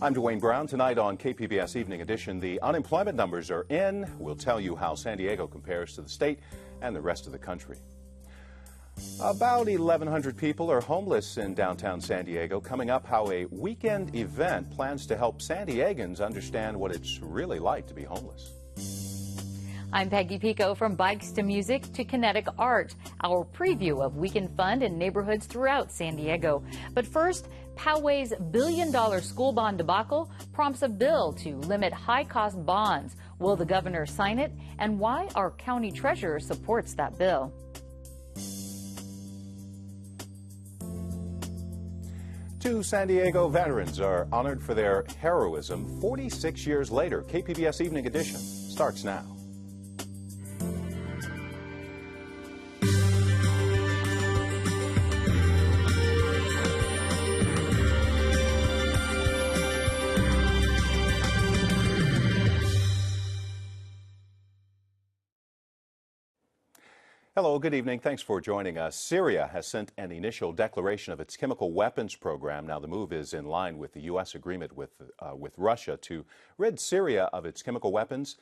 I'm Dwayne Brown. Tonight on KPBS Evening Edition, the unemployment numbers are in. We'll tell you how San Diego compares to the state and the rest of the country. About 1,100 people are homeless in downtown San Diego. Coming up, how a weekend event plans to help San Diegans understand what it's really like to be homeless. I'm Peggy Pico. From bikes to music to kinetic art, our preview of weekend fun in neighborhoods throughout San Diego. But first, Poway's billion-dollar school bond debacle prompts a bill to limit high-cost bonds. Will the governor sign it? And why our county treasurer supports that bill? Two San Diego veterans are honored for their heroism 46 years later. KPBS Evening Edition starts now. Hello, good evening. Thanks for joining us. Syria has sent an initial declaration of its chemical weapons program. Now, the move is in line with the U.S. agreement with Russia to rid Syria of its chemical weapons.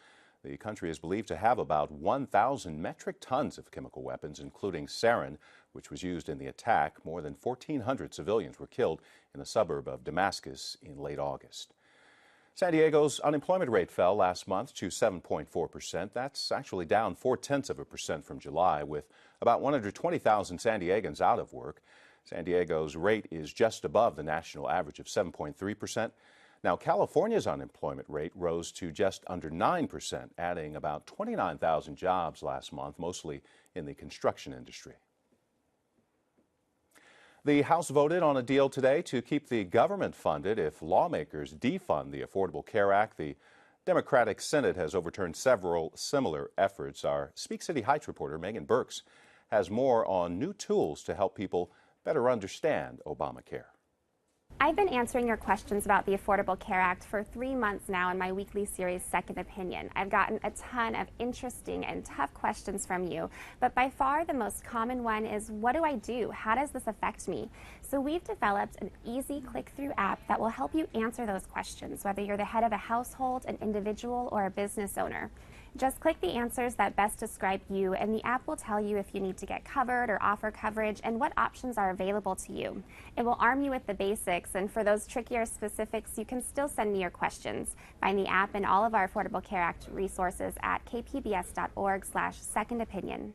The country is believed to have about 1,000 metric tons of chemical weapons, including sarin, which was used in the attack. More than 1,400 civilians were killed in a suburb of Damascus in late August. San Diego's unemployment rate fell last month to 7.4%. That's actually down 0.4% from July, with about 120,000 San Diegans out of work. San Diego's rate is just above the national average of 7.3%. Now, California's unemployment rate rose to just under 9%, adding about 29,000 jobs last month, mostly in the construction industry. The House voted on a deal today to keep the government funded if lawmakers defund the Affordable Care Act. The Democratic Senate has overturned several similar efforts. Our Speak City Heights reporter Megan Burks has more on new tools to help people better understand Obamacare. I've been answering your questions about the Affordable Care Act for 3 months now in my weekly series, Second Opinion. I've gotten a ton of interesting and tough questions from you, but by far the most common one is, what do I do? How does this affect me? So we've developed an easy click-through app that will help you answer those questions, whether you're the head of a household, an individual, or a business owner. Just click the answers that best describe you, and the app will tell you if you need to get covered or offer coverage and what options are available to you. It will arm you with the basics, and for those trickier specifics, you can still send me your questions. Find the app and all of our Affordable Care Act resources at kpbs.org/secondopinion.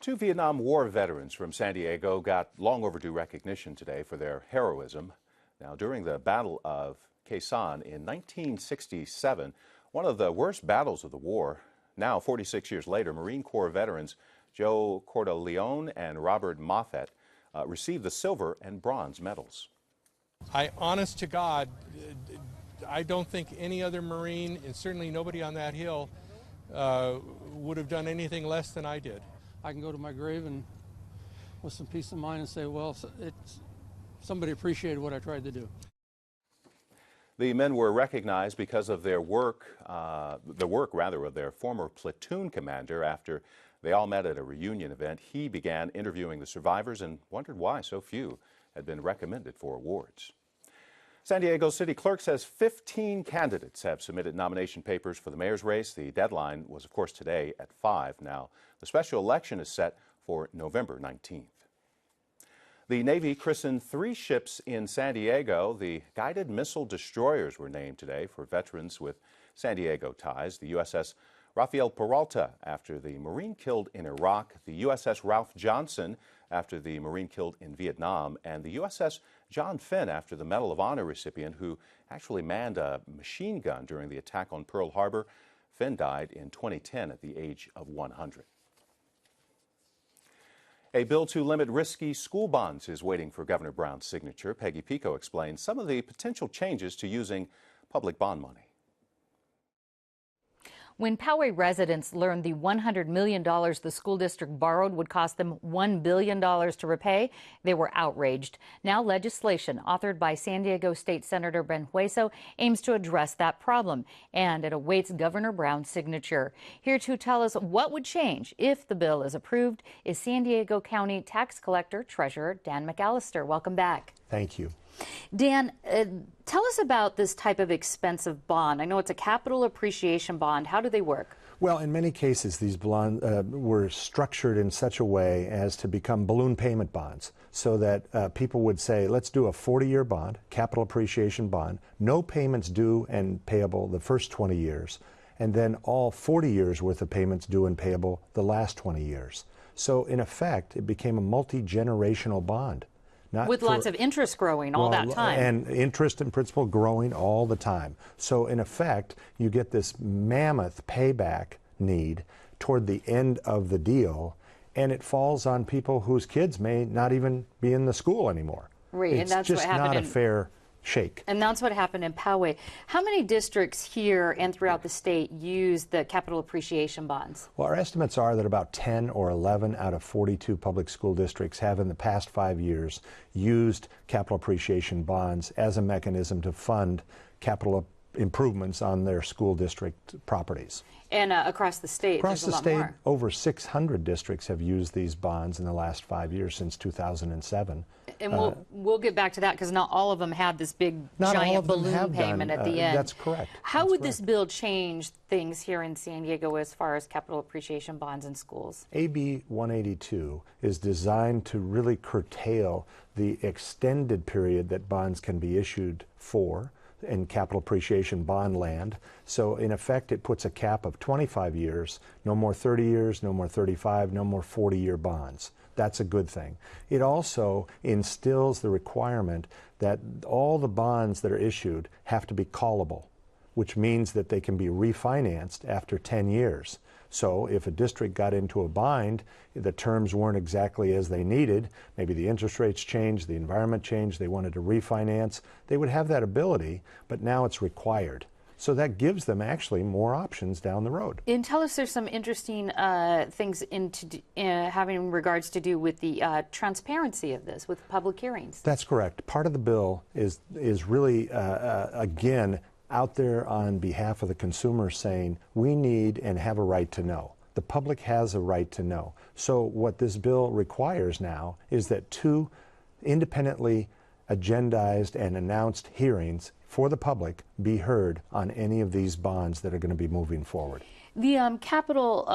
Two Vietnam War veterans from San Diego got long overdue recognition today for their heroism. Now, during the Battle of Khe Sanh in 1967, one of the worst battles of the war, now 46 years later, Marine Corps veterans Joe Cordeleone and Robert Moffett received the silver and bronze medals. Honest to God, I don't think any other Marine, and certainly nobody on that hill, would have done anything less than I did. I can go to my grave and with some peace of mind and say, well, somebody appreciated what I tried to do. The men were recognized because of their work, of their former platoon commander. After they all met at a reunion event, he began interviewing the survivors and wondered why so few had been recommended for awards. San Diego City Clerk says 15 candidates have submitted nomination papers for the mayor's race. The deadline was, of course, today at 5. Now, the special election is set for November 19th. The Navy christened 3 ships in San Diego. The guided missile destroyers were named today for veterans with San Diego ties. The USS Rafael Peralta after the Marine killed in Iraq, the USS Ralph Johnson after the Marine killed in Vietnam, and the USS John Finn after the Medal of Honor recipient who actually manned a machine gun during the attack on Pearl Harbor. Finn died in 2010 at the age of 100. A bill to limit risky school bonds is waiting for Governor Brown's signature. Peggy Pico explains some of the potential changes to using public bond money. When Poway residents learned the $100 million the school district borrowed would cost them $1 billion to repay, they were outraged. Now legislation authored by San Diego State Senator Ben Hueso aims to address that problem, and it awaits Governor Brown's signature. Here to tell us what would change if the bill is approved is San Diego County Tax Collector Treasurer Dan McAllister. Welcome back. Thank you. Dan, tell us about this type of expensive bond. I know it's a capital appreciation bond. How do they work? Well, in many cases, these bonds were structured in such a way as to become balloon payment bonds, so that people would say, let's do a 40-year bond, capital appreciation bond, no payments due and payable the first 20 years, and then all 40 years worth of payments due and payable the last 20 years. So in effect, it became a multi-generational bond. With lots of interest growing all that time. And interest and principal growing all the time. So in effect, you get this mammoth payback need toward the end of the deal, and it falls on people whose kids may not even be in the school anymore. Right, It's and that's just what happened not a fair shake. And that's what happened in Poway. How many districts here and throughout the state use the capital appreciation bonds? Well, our estimates are that about 10 or 11 out of 42 public school districts have in the past 5 years used capital appreciation bonds as a mechanism to fund capital improvements on their school district properties. And across the state, Across the there's a lot state, more. over 600 districts have used these bonds in the last 5 years, since 2007. And we'll get back to that, because not all of them have this big Not all giant of them balloon have payment done, at the end. That's correct. How That's would this correct. bill change things here in San Diego as far as capital appreciation bonds in schools? AB 182 is designed to really curtail the extended period that bonds can be issued for in capital appreciation bond land. So in effect, it puts a cap of 25 years, no more 30 years, no more 35, no more 40-year bonds. That's a good thing. It also instills the requirement that all the bonds that are issued have to be callable, which means that they can be refinanced after 10 years. So if a district got into a bind, the terms weren't exactly as they needed, maybe the interest rates changed, the environment changed, they wanted to refinance, they would have that ability, but now it's required. So that gives them actually more options down the road. And tell us, there's some interesting things having regards to do with the transparency of this, with public hearings. That's correct. Part of the bill is really, again, out there on behalf of the consumer, saying we need and have a right to know. The public has a right to know. So what this bill requires now is that 2 independently agendized and announced hearings for the public be heard on any of these bonds that are going to be moving forward. The capital,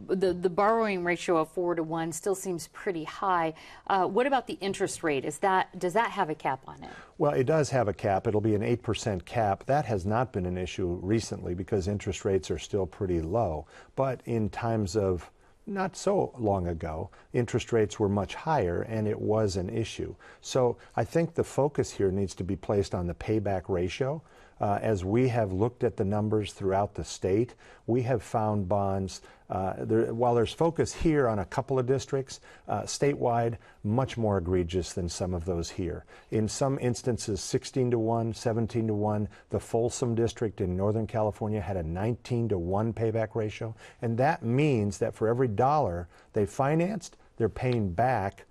the borrowing ratio of 4 to 1 still seems pretty high. What about the interest rate? Does that have a cap on it? Well, it does have a cap. It'll be an 8% cap. That has not been an issue recently because interest rates are still pretty low. But in times of not so long ago, interest rates were much higher, and it was an issue. So I think the focus here needs to be placed on the payback ratio. As we have looked at the numbers throughout the state, we have found bonds, while there's focus here on a couple of districts, statewide, much more egregious than some of those here. In some instances, 16 to 1, 17 to 1. The Folsom district in Northern California had a 19 to 1 payback ratio. And that means that for every dollar they financed, they're paying back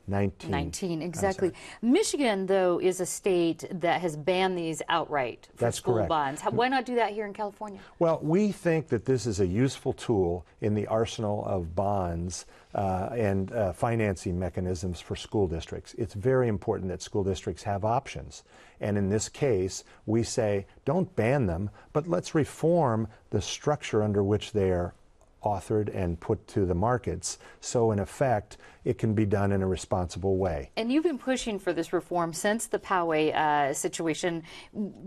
19, exactly. Michigan, though, is a state that has banned these outright for That's school correct. bonds. Why not do that here in California? Well, we think that this is a useful tool in the arsenal of bonds and financing mechanisms for school districts. It's very important that school districts have options. And in this case, we say, don't ban them, but let's reform the structure under which they are authored and put to the markets, so in effect it can be done in a responsible way. And you've been pushing for this reform since the Poway situation.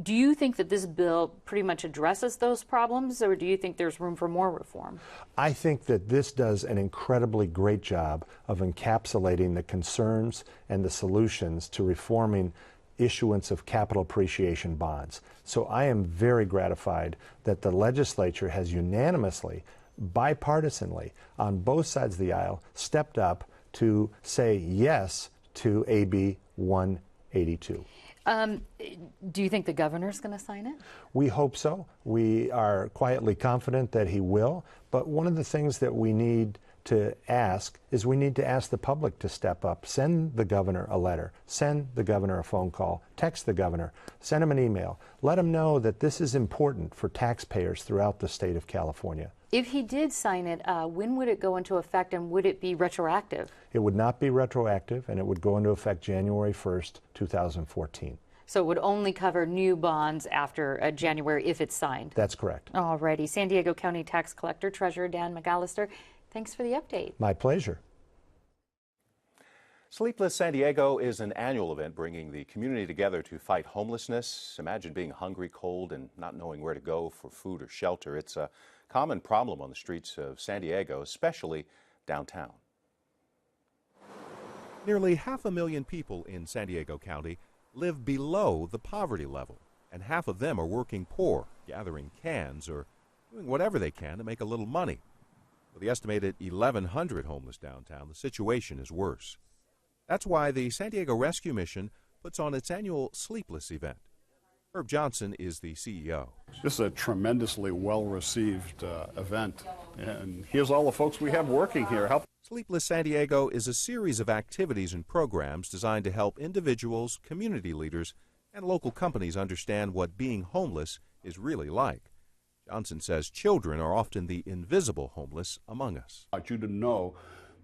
Do you think that this bill pretty much addresses those problems, or do you think there's room for more reform? I think that this does an incredibly great job of encapsulating the concerns and the solutions to reforming issuance of capital appreciation bonds. So I am very gratified that the legislature has unanimously, bipartisanly, on both sides of the aisle, stepped up to say yes to AB 182. 82. Do you think the governor's going to sign it? We hope so. We are quietly confident that he will. But one of the things that we need to ask is we need to ask the public to step up. Send the governor a letter. Send the governor a phone call. Text the governor. Send him an email. Let him know that this is important for taxpayers throughout the state of California. If he did sign it, when would it go into effect, and would it be retroactive? It would not be retroactive, and it would go into effect January 1st, 2014. So it would only cover new bonds after January if it's signed? That's correct. Alrighty. San Diego County Tax Collector Treasurer Dan McAllister, thanks for the update. My pleasure. Sleepless San Diego is an annual event bringing the community together to fight homelessness. Imagine being hungry, cold, and not knowing where to go for food or shelter. It's a common problem on the streets of San Diego, especially downtown. Nearly 500,000 people in San Diego County live below the poverty level, and half of them are working poor, gathering cans or doing whatever they can to make a little money. With the estimated 1,100 homeless downtown, the situation is worse. That's why the San Diego Rescue Mission puts on its annual Sleepless event. Herb Johnson is the CEO. This is a tremendously well-received event, and here's all the folks we have working here. Sleepless San Diego is a series of activities and programs designed to help individuals, community leaders, and local companies understand what being homeless is really like. Johnson says children are often the invisible homeless among us. I want you to know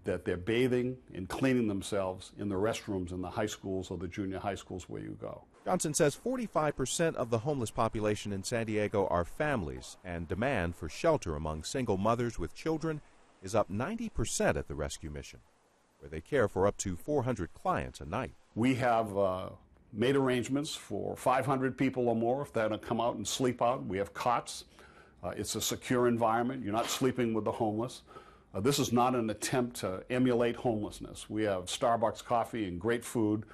that they're bathing and cleaning themselves in the restrooms in the high schools or the junior high schools where you go. Johnson says 45% of the homeless population in San Diego are families, and demand for shelter among single mothers with children is up 90% at the Rescue Mission, where they care for up to 400 clients a night. We have made arrangements for 500 people or more if they're going to come out and sleep out. We have cots. It's a secure environment. You're not sleeping with the homeless. This is not an attempt to emulate homelessness. We have Starbucks coffee and great food,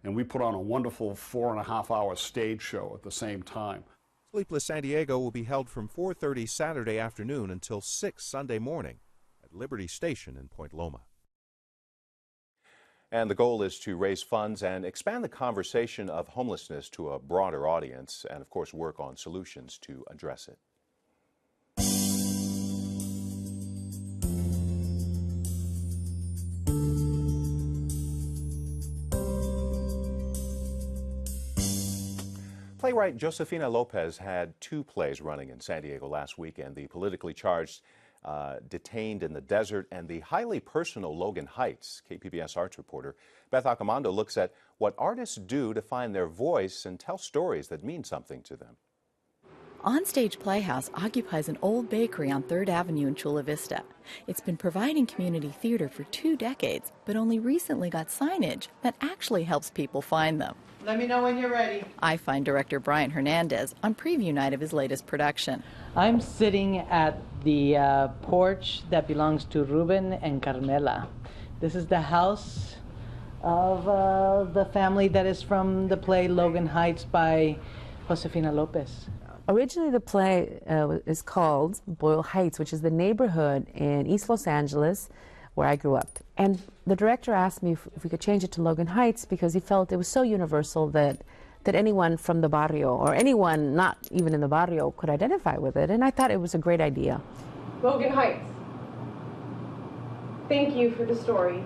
and we put on a wonderful 4.5-hour stage show at the same time. Sleepless San Diego will be held from 4:30 Saturday afternoon until 6 Sunday morning at Liberty Station in Point Loma. And the goal is to raise funds and expand the conversation of homelessness to a broader audience, and of course work on solutions to address it. Playwright Josefina Lopez had 2 plays running in San Diego last weekend: The Politically Charged, Detained in the Desert, and the highly personal Logan Heights. KPBS arts reporter Beth Accomando looks at what artists do to find their voice and tell stories that mean something to them. Onstage Playhouse occupies an old bakery on 3rd Avenue in Chula Vista. It's been providing community theater for 2 decades, but only recently got signage that actually helps people find them. Let me know when you're ready. I find director Brian Hernandez on preview night of his latest production. I'm sitting at the porch that belongs to Ruben and Carmela. This is the house of the family that is from the play Logan Heights by Josefina Lopez. Originally, the play is called Boyle Heights, which is the neighborhood in East Los Angeles where I grew up. And the director asked me if we could change it to Logan Heights because he felt it was so universal that anyone from the barrio or anyone not even in the barrio could identify with it. And I thought it was a great idea. Logan Heights. Thank you for the stories.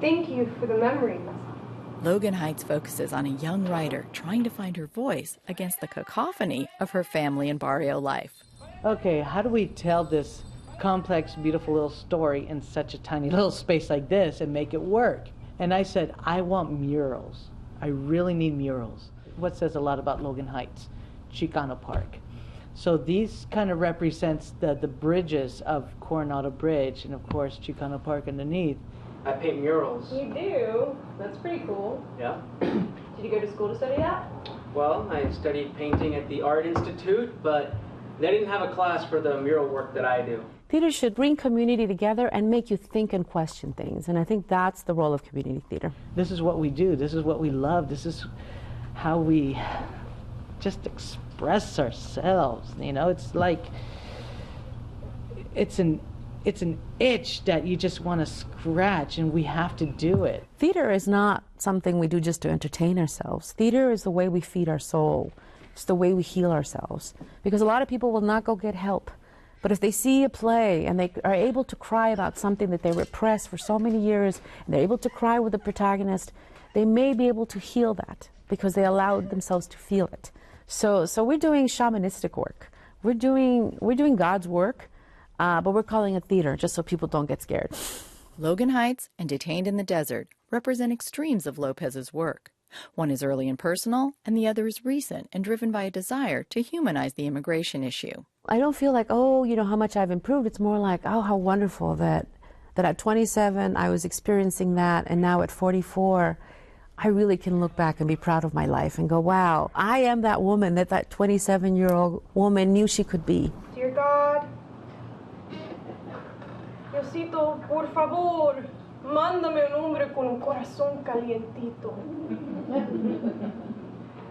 Thank you for the memories. Logan Heights focuses on a young writer trying to find her voice against the cacophony of her family and barrio life. Okay, how do we tell this complex, beautiful little story in such a tiny little space like this and make it work? And I said, I want murals. I really need murals. What says a lot about Logan Heights? Chicano Park. So these kind of represents the bridges of Coronado Bridge and of course Chicano Park underneath. I paint murals. You do? That's pretty cool. Yeah. Did you go to school to study that? Well, I studied painting at the Art Institute, but they didn't have a class for the mural work that I do. Theater should bring community together and make you think and question things, and I think that's the role of community theater. This is what we do. This is what we love. This is how we just express ourselves. You know, it's like it's an it's an itch that you just want to scratch, and we have to do it. Theater is not something we do just to entertain ourselves. Theater is the way we feed our soul. It's the way we heal ourselves. Because a lot of people will not go get help. But if they see a play and they are able to cry about something that they repressed for so many years, and they're able to cry with the protagonist, they may be able to heal that because they allowed themselves to feel it. So we're doing shamanistic work. We're doing God's work, but we're calling it theater just so people don't get scared. Logan Heights and Detained in the Desert represent extremes of Lopez's work. One is early and personal, and the other is recent and driven by a desire to humanize the immigration issue. I don't feel like, oh, you know, how much I've improved. It's more like, oh, how wonderful that at 27 I was experiencing that, and now at 44 I really can look back and be proud of my life and go, wow, I am that woman that 27-year-old woman knew she could be. Dear God, Diosito, por favor, mándame un hombre con un corazón calientito.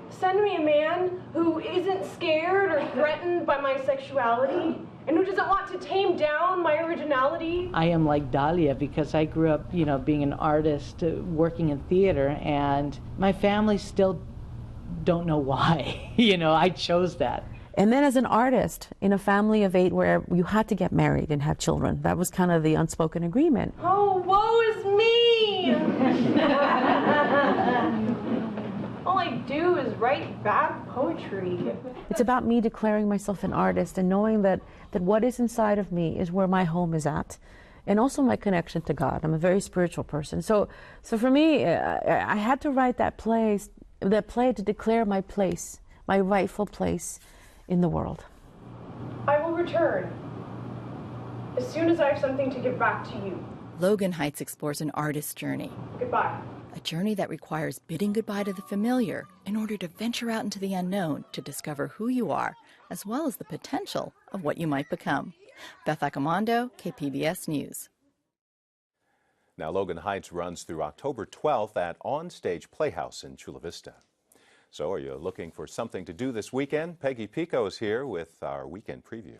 Send me a man who isn't scared or threatened by my sexuality and who doesn't want to tame down my originality. I am like Dahlia because I grew up, you know, being an artist, working in theater, and my family still don't know why. You know, I chose that. And then as an artist in a family of 8 where you had to get married and have children, that was kind of the unspoken agreement. Oh, woe is me! All I do is write bad poetry. It's about me declaring myself an artist and knowing that what is inside of me is where my home is at, and also my connection to God. I'm a very spiritual person. So for me, I had to write that play to declare my place, my rightful place in the world. I will return as soon as I have something to give back to you. Logan Heights explores an artist's journey. Goodbye. A journey that requires bidding goodbye to the familiar in order to venture out into the unknown to discover who you are, as well as the potential of what you might become. Beth Accomando, KPBS News. Now, Logan Heights runs through October 12th at Onstage Playhouse in Chula Vista. So are you looking for something to do this weekend? Peggy Pico is here with our weekend preview.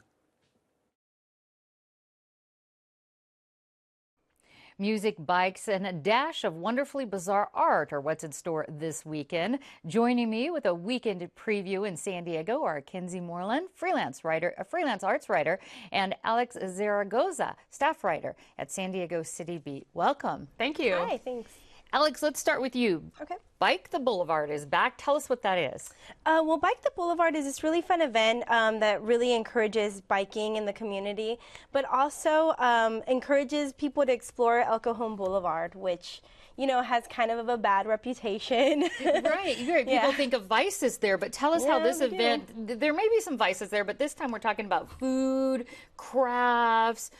Music, bikes, and a dash of wonderfully bizarre art are what's in store this weekend. Joining me with a weekend preview in San Diego are Kinsey Moreland, freelance arts writer, and Alex Zaragoza, staff writer at San Diego City Beat. Welcome. Thank you. Hi, thanks. Alex, let's start with you. Okay. Bike the Boulevard is back. Tell us what that is. Well, Bike the Boulevard is this really fun event that really encourages biking in the community, but also encourages people to explore El Cajon Boulevard, which, you know, has kind of a bad reputation. Right. People think of vices there, but tell us how this event, there may be some vices there, but this time we're talking about food, crafts,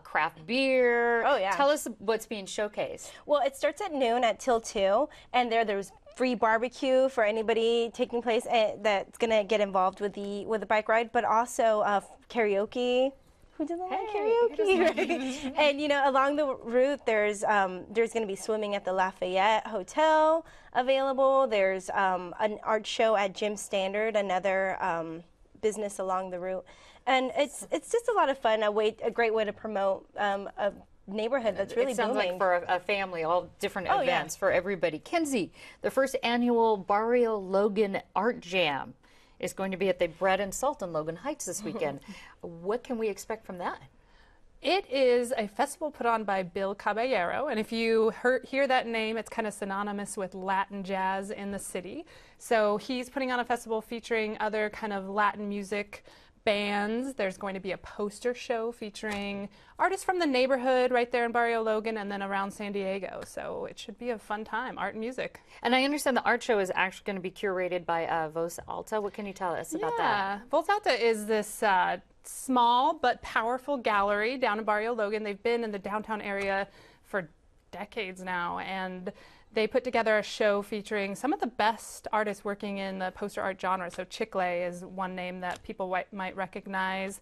craft beer. Oh, yeah. Tell us what's being showcased. Well, it starts at noon at till 2, and there's free barbecue for anybody taking place that's going to get involved with the bike ride, but also karaoke. Who doesn't like karaoke? Right? And you know, along the route, there's going to be swimming at the Lafayette Hotel available. There's an art show at Jim Standard, another business along the route, and it's just a lot of fun. A great way to promote a neighborhood that's really booming. It sounds like for a family, all different events for everybody. Kinsey, the first annual Barrio Logan Art Jam is going to be at the Bread and Salt in Logan Heights this weekend. What can we expect from that? It is a festival put on by Bill Caballero, and if you hear that name, it's kind of synonymous with Latin jazz in the city. So he's putting on a festival featuring other kind of Latin music bands. There's going to be a poster show featuring artists from the neighborhood right there in Barrio Logan and then around San Diego. So it should be a fun time, art and music. And I understand the art show is actually going to be curated by Voz Alta. What can you tell us about that? Voz Alta is this small but powerful gallery down in Barrio Logan. They've been in the downtown area for decades now, and they put together a show featuring some of the best artists working in the poster art genre. So Chicle is one name that people might recognize.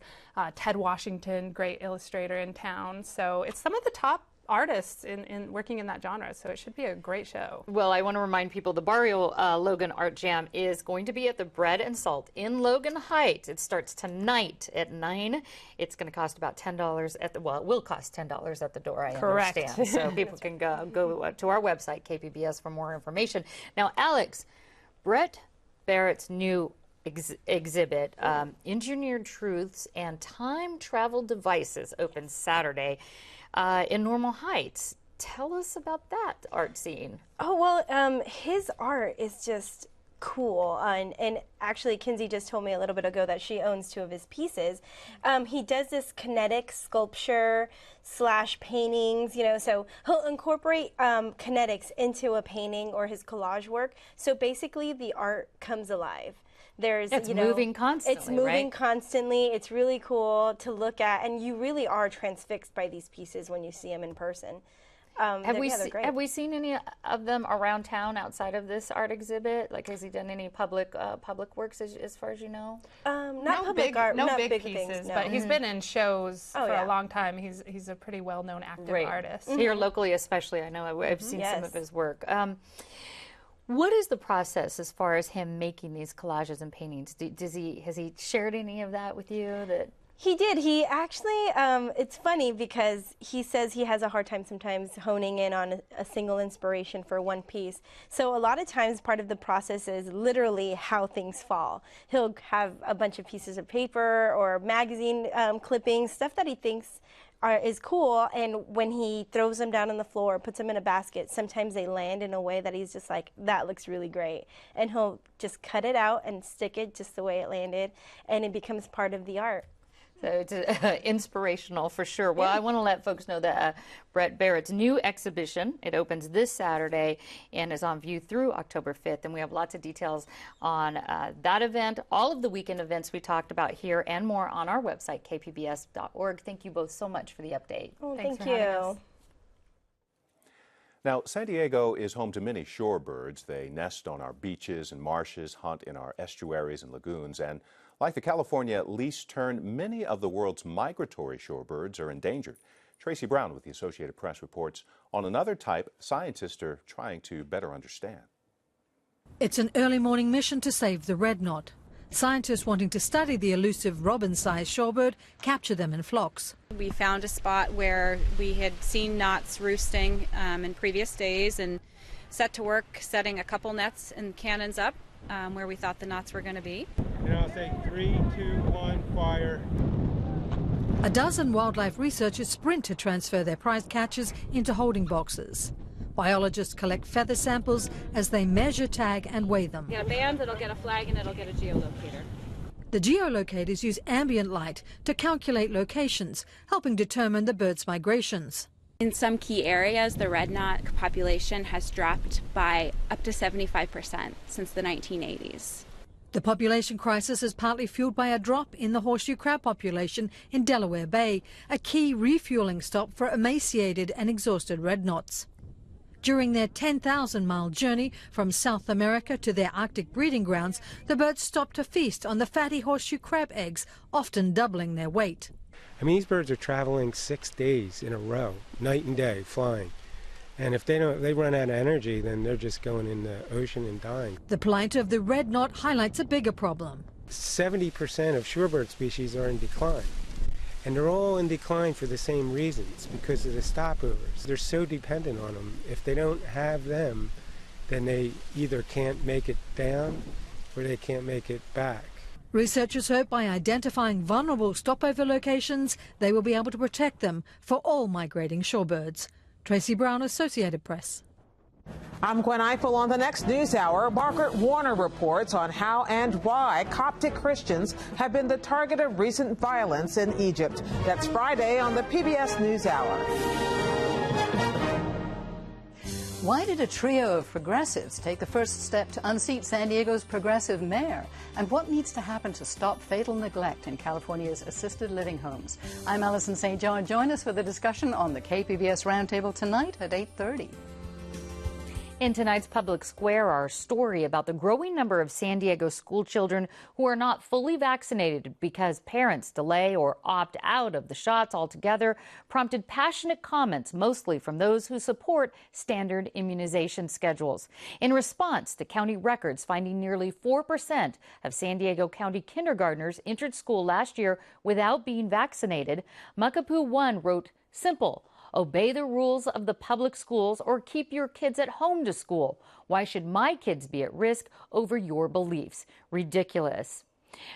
Ted Washington, great illustrator in town. So it's some of the top artists in working in that genre, so it should be a great show. Well, I want to remind people the Barrio Logan Art Jam is going to be at the Bread and Salt in Logan Heights. It starts tonight at 9. It's going to cost about $10 at the, well, it will cost $10 at the door, I Correct. understand. So people can go to our website, KPBS, for more information. Now, Alex, Brett Barrett's new exhibit, Engineered Truths and Time Travel Devices, opens Saturday in Normal Heights. Tell us about that art scene. Oh, well, his art is just cool. And actually, Kinsey just told me a little bit ago that she owns 2 of his pieces. He does this kinetic sculpture / paintings, you know, so he'll incorporate kinetics into a painting or his collage work. So basically, the art comes alive. It's moving constantly. It's moving right? constantly. It's really cool to look at, and you really are transfixed by these pieces when you see them in person. Have we seen any of them around town outside of this art exhibit? Like, has he done any public works as far as you know? Not public art, no not big big pieces, things, no. but he's been in shows for yeah. a long time. He's a pretty well-known active artist. Here locally, especially. I know I've seen some of his work. What is the process as far as him making these collages and paintings? Has he shared any of that with you? He did. He actually, it's funny because he says he has a hard time sometimes honing in on a single inspiration for one piece. So a lot of times part of the process is literally how things fall. He'll have a bunch of pieces of paper or magazine clippings, stuff that he thinks is cool, and when he throws them down on the floor, puts them in a basket, sometimes they land in a way that he's just like, that looks really great. And he'll just cut it out and stick it just the way it landed, and it becomes part of the art. So it's inspirational for sure. Well, I want to let folks know that Brett Barrett's new exhibition, it opens this Saturday and is on view through October 5th. And we have lots of details on that event, all of the weekend events we talked about here, and more on our website, kpbs.org. Thank you both so much for the update. Oh, Thanks thank for having you. us. Now, San Diego is home to many shorebirds. They nest on our beaches and marshes, hunt in our estuaries and lagoons, and like the California least tern, many of the world's migratory shorebirds are endangered. Tracy Brown with the Associated Press reports on another type scientists are trying to better understand. It's an early morning mission to save the red knot. Scientists wanting to study the elusive robin-sized shorebird capture them in flocks. We found a spot where we had seen knots roosting in previous days and set to work setting a couple nets and cannons up where we thought the knots were going to be. And I'll say 3, 2, 1, fire. A dozen wildlife researchers sprint to transfer their prized catches into holding boxes. Biologists collect feather samples as they measure, tag and weigh them. Get a band, it'll get a flag, and it'll get a geolocator. The geolocators use ambient light to calculate locations, helping determine the bird's migrations. In some key areas, the red knot population has dropped by up to 75% since the 1980s. The population crisis is partly fueled by a drop in the horseshoe crab population in Delaware Bay, a key refueling stop for emaciated and exhausted red knots. During their 10,000-mile journey from South America to their Arctic breeding grounds, the birds stop to feast on the fatty horseshoe crab eggs, often doubling their weight. I mean, these birds are traveling 6 days in a row, night and day, flying. And if they run out of energy, then they're just going in the ocean and dying. The plight of the red knot highlights a bigger problem. 70% of shorebird species are in decline. And they're all in decline for the same reasons, because of the stopovers. They're so dependent on them. If they don't have them, then they either can't make it down or they can't make it back. Researchers hope by identifying vulnerable stopover locations, they will be able to protect them for all migrating shorebirds. Tracy Brown, Associated Press. I'm Gwen Eiffel on the next News Hour. Margaret Warner reports on how and why Coptic Christians have been the target of recent violence in Egypt. That's Friday on the PBS News Hour. Why did a trio of progressives take the first step to unseat San Diego's progressive mayor? And what needs to happen to stop fatal neglect in California's assisted living homes? I'm Allison St. John. Join us for the discussion on the KPBS Roundtable tonight at 8:30. In tonight's Public Square, our story about the growing number of San Diego school children who are not fully vaccinated because parents delay or opt out of the shots altogether prompted passionate comments, mostly from those who support standard immunization schedules. In response to county records finding nearly 4% of San Diego County kindergartners entered school last year without being vaccinated, Makapuu One wrote, "Simple. Obey the rules of the public schools or keep your kids at home to school. Why should my kids be at risk over your beliefs? Ridiculous."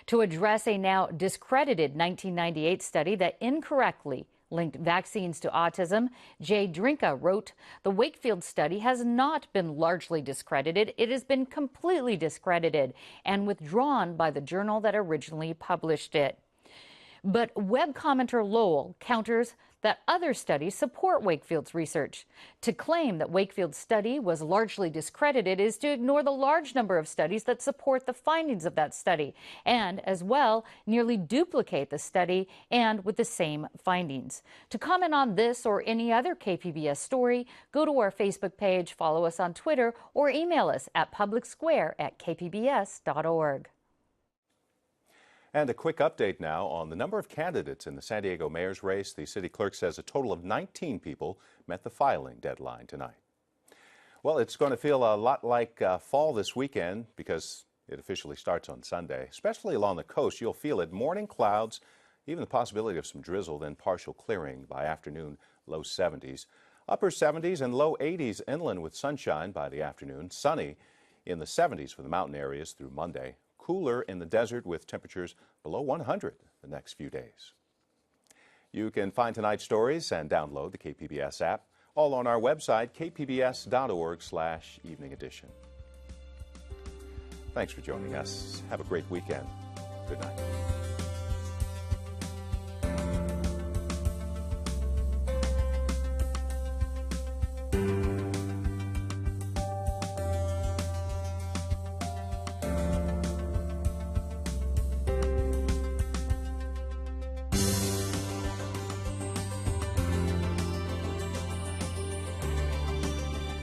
To address a now discredited 1998 study that incorrectly linked vaccines to autism, Jay Drinka wrote, "The Wakefield study has not been largely discredited. It has been completely discredited and withdrawn by the journal that originally published it." But web commenter Lowell counters that other studies support Wakefield's research. To claim that Wakefield's study was largely discredited is to ignore the large number of studies that support the findings of that study, and as well, nearly duplicate the study and with the same findings. To comment on this or any other KPBS story, go to our Facebook page, follow us on Twitter, or email us at publicsquare@kpbs.org. And a quick update now on the number of candidates in the San Diego mayor's race. The city clerk says a total of 19 people met the filing deadline tonight. Well, it's going to feel a lot like fall this weekend because it officially starts on Sunday. Especially along the coast, you'll feel it. Morning clouds, even the possibility of some drizzle, then partial clearing by afternoon, low 70s. Upper 70s and low 80s inland with sunshine by the afternoon. Sunny in the 70s for the mountain areas through Monday. Cooler in the desert with temperatures below 100 the next few days. You can find tonight's stories and download the KPBS app, all on our website, kpbs.org/evening edition. Thanks for joining us. Have a great weekend. Good night.